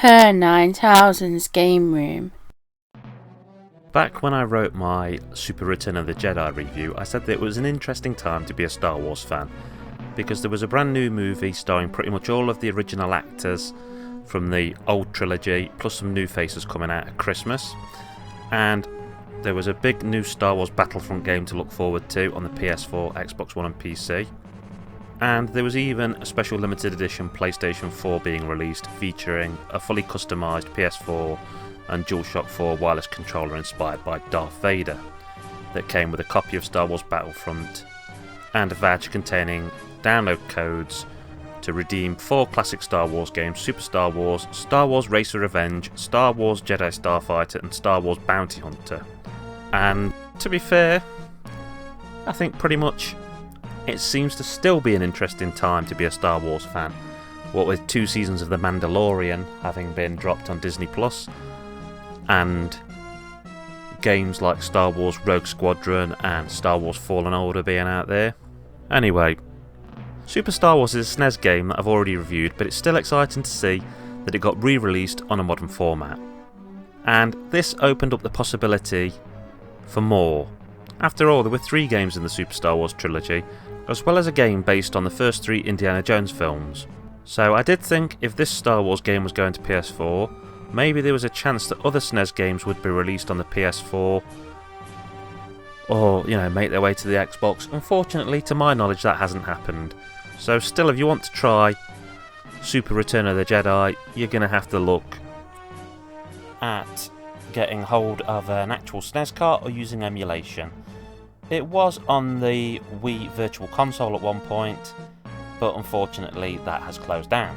Per 9000's Game Room. Back when I wrote my Super Return of the Jedi review, I said that it was an interesting time to be a Star Wars fan, because there was a brand new movie starring pretty much all of the original actors from the old trilogy, plus some new faces coming out at Christmas, and there was a big new Star Wars Battlefront game to look forward to on the PS4, Xbox One and PC. And there was even a special limited edition PlayStation 4 being released featuring a fully customised PS4 and DualShock 4 wireless controller inspired by Darth Vader that came with a copy of Star Wars Battlefront and a voucher containing download codes to redeem 4 classic Star Wars games: Super Star Wars Racer Revenge, Star Wars Jedi Starfighter and Star Wars Bounty Hunter. And to be fair, I think pretty much it seems to still be an interesting time to be a Star Wars fan. What with 2 seasons of The Mandalorian having been dropped on Disney Plus, and games like Star Wars Rogue Squadron and Star Wars Fallen Order being out there. Anyway, Super Star Wars is a SNES game that I've already reviewed, but it's still exciting to see that it got re-released on a modern format. And this opened up the possibility for more. After all, there were 3 games in the Super Star Wars trilogy, as well as a game based on the first 3 Indiana Jones films. So I did think if this Star Wars game was going to PS4, maybe there was a chance that other SNES games would be released on the PS4, or, make their way to the Xbox. Unfortunately, to my knowledge, that hasn't happened. So still, if you want to try Super Return of the Jedi, you're going to have to look at getting hold of an actual SNES cart or using emulation. It was on the Wii Virtual Console at one point, but unfortunately that has closed down.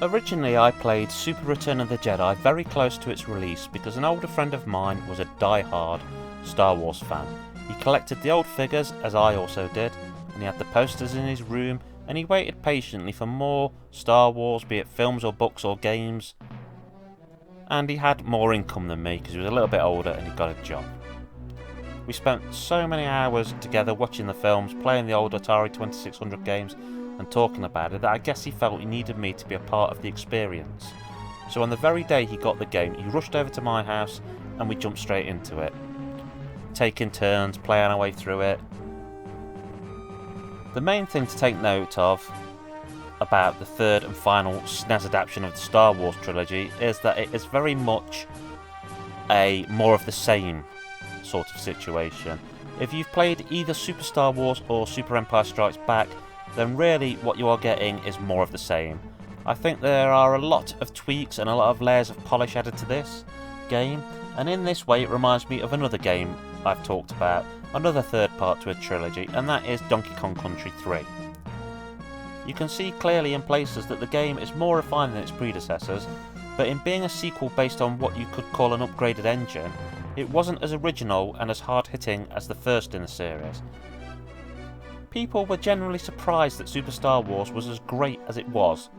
Originally I played Super Return of the Jedi very close to its release because an older friend of mine was a die-hard Star Wars fan. He collected the old figures, as I also did, and he had the posters in his room, and he waited patiently for more Star Wars, be it films or books or games, and he had more income than me because he was a little bit older and he got a job. We spent so many hours together watching the films, playing the old Atari 2600 games and talking about it that I guess he felt he needed me to be a part of the experience. So on the very day he got the game, he rushed over to my house and we jumped straight into it, taking turns, playing our way through it. The main thing to take note of about the third and final SNES adaptation of the Star Wars trilogy is that it is very much a more of the same sort of situation. If you've played either Super Star Wars or Super Empire Strikes Back, then really what you are getting is more of the same. I think there are a lot of tweaks and a lot of layers of polish added to this game, and in this way it reminds me of another game I've talked about, another third part to a trilogy, and that is Donkey Kong Country 3. You can see clearly in places that the game is more refined than its predecessors, but in being a sequel based on what you could call an upgraded engine, it wasn't as original and as hard-hitting as the first in the series. People were generally surprised that Super Star Wars was as great as it was,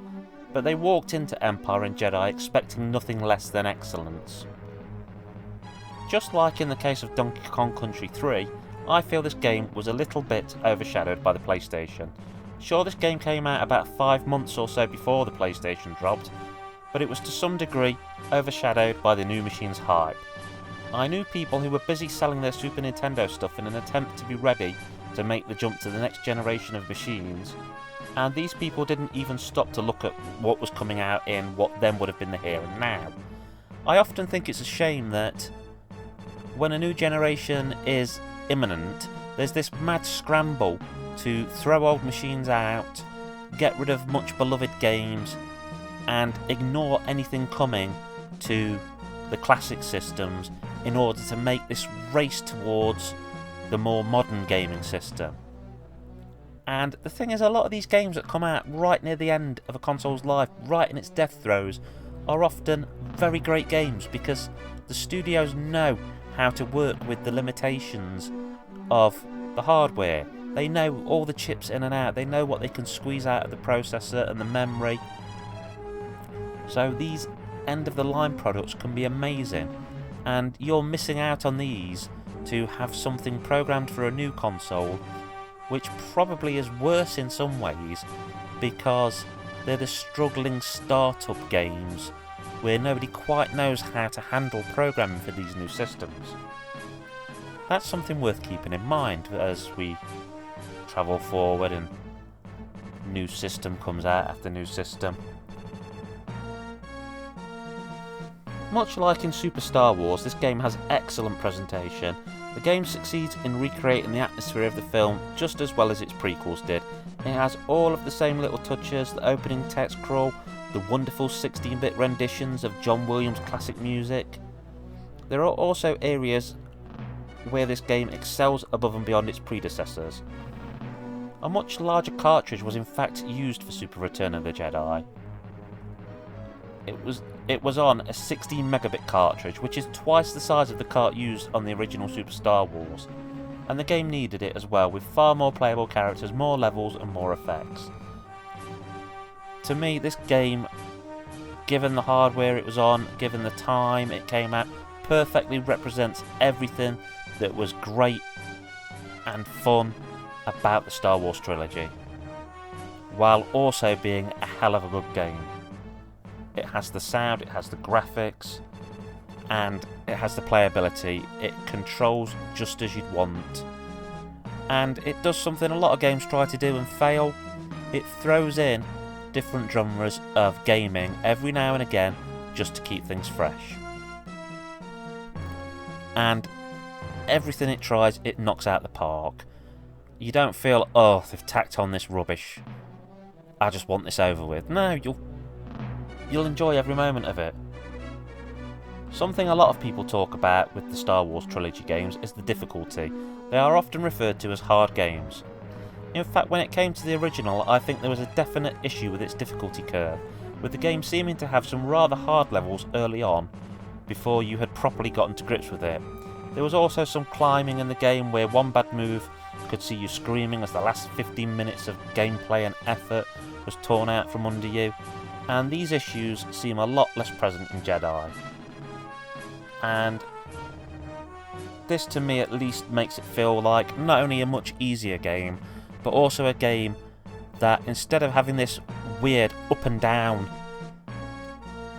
but they walked into Empire and Jedi expecting nothing less than excellence. Just like in the case of Donkey Kong Country 3, I feel this game was a little bit overshadowed by the PlayStation. Sure, this game came out about 5 months or so before the PlayStation dropped, but it was to some degree overshadowed by the new machine's hype. I knew people who were busy selling their Super Nintendo stuff in an attempt to be ready to make the jump to the next generation of machines, and these people didn't even stop to look at what was coming out in what then would have been the here and now. I often think it's a shame that when a new generation is imminent, there's this mad scramble to throw old machines out, get rid of much beloved games, and ignore anything coming to the classic systems in order to make this race towards the more modern gaming system. And the thing is, a lot of these games that come out right near the end of a console's life, right in its death throes, are often very great games because the studios know how to work with the limitations of the hardware. They know all the chips in and out, they know what they can squeeze out of the processor and the memory. So these end-of-the-line products can be amazing, and you're missing out on these to have something programmed for a new console which probably is worse in some ways because They're the struggling startup games where nobody quite knows how to handle programming for these new systems. That's something worth keeping in mind as we travel forward and new system comes out after new system. Much like in Super Star Wars, this game has excellent presentation. The game succeeds in recreating the atmosphere of the film just as well as its prequels did. It has all of the same little touches, the opening text crawl, the wonderful 16-bit renditions of John Williams' classic music. There are also areas where this game excels above and beyond its predecessors. A much larger cartridge was in fact used for Super Return of the Jedi. It was on a 16 megabit cartridge, which is twice the size of the cart used on the original Super Star Wars, and the game needed it as well, with far more playable characters, more levels and more effects. To me, this game, given the hardware it was on, given the time it came out, perfectly represents everything that was great and fun about the Star Wars trilogy, while also being a hell of a good game. It has the sound, it has the graphics, and it has the playability. It controls just as you'd want. And it does something a lot of games try to do and fail. It throws in different genres of gaming every now and again just to keep things fresh. And everything it tries, it knocks out the park. You don't feel, oh, they've tacked on this rubbish, I just want this over with. No, you'll enjoy every moment of it. Something a lot of people talk about with the Star Wars trilogy games is the difficulty. They are often referred to as hard games. In fact, when it came to the original, I think there was a definite issue with its difficulty curve, with the game seeming to have some rather hard levels early on, before you had properly gotten to grips with it. There was also some climbing in the game where one bad move could see you screaming as the last 15 minutes of gameplay and effort was torn out from under you, and these issues seem a lot less present in Jedi. And this, to me at least, makes it feel like not only a much easier game, but also a game that, instead of having this weird up and down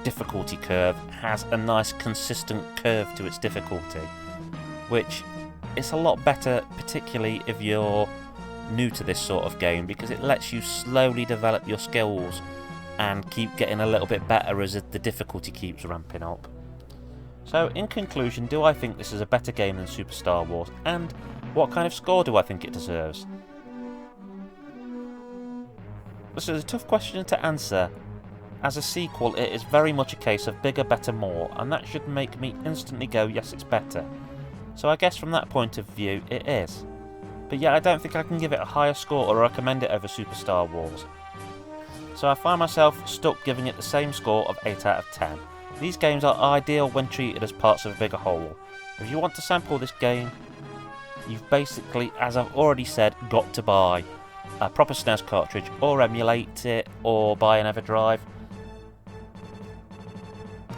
difficulty curve, has a nice consistent curve to its difficulty, which is a lot better, particularly if you're new to this sort of game, because it lets you slowly develop your skills and keep getting a little bit better as the difficulty keeps ramping up. So, in conclusion, do I think this is a better game than Super Star Wars, and what kind of score do I think it deserves? This is a tough question to answer. As a sequel, it is very much a case of bigger, better, more, and that should make me instantly go, yes, it's better. So I guess from that point of view, it is. But yet I don't think I can give it a higher score or recommend it over Super Star Wars. So I find myself stuck giving it the same score of 8 out of 10. These games are ideal when treated as parts of a bigger whole. If you want to sample this game, you've basically, as I've already said, got to buy a proper SNES cartridge, or emulate it, or buy an EverDrive.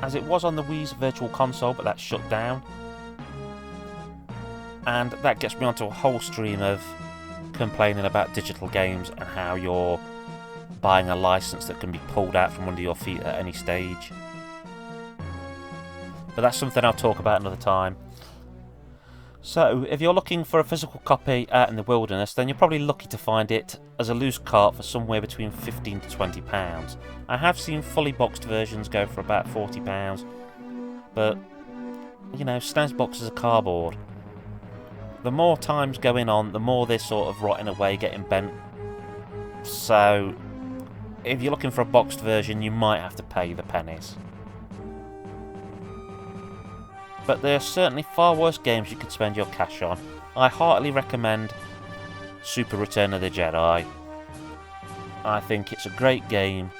As it was on the Wii's Virtual Console, but that's shut down. And that gets me onto a whole stream of complaining about digital games and how you're buying a license that can be pulled out from under your feet at any stage. But that's something I'll talk about another time. So, if you're looking for a physical copy out in the wilderness, then you're probably lucky to find it as a loose cart for somewhere between £15 to £20. I have seen fully boxed versions go for about £40, but, you know, SNES boxes are cardboard. The more time's going on, the more they're sort of rotting away, getting bent. So, if you're looking for a boxed version, you might have to pay the pennies. But there are certainly far worse games you could spend your cash on. I heartily recommend Super Return of the Jedi. I think it's a great game,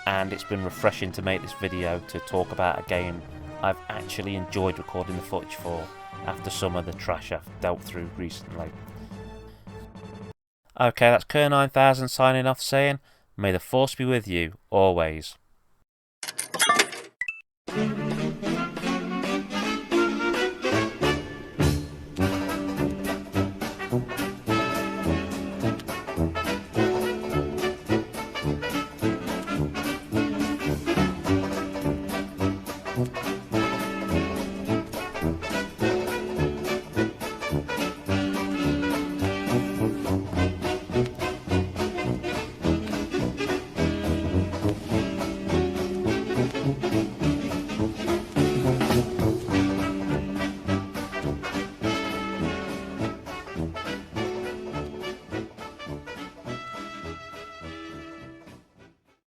and it's been refreshing to make this video to talk about a game I've actually enjoyed recording the footage for, after some of the trash I've dealt through recently. Okay, that's Kerr9000 signing off saying, may the Force be with you, always.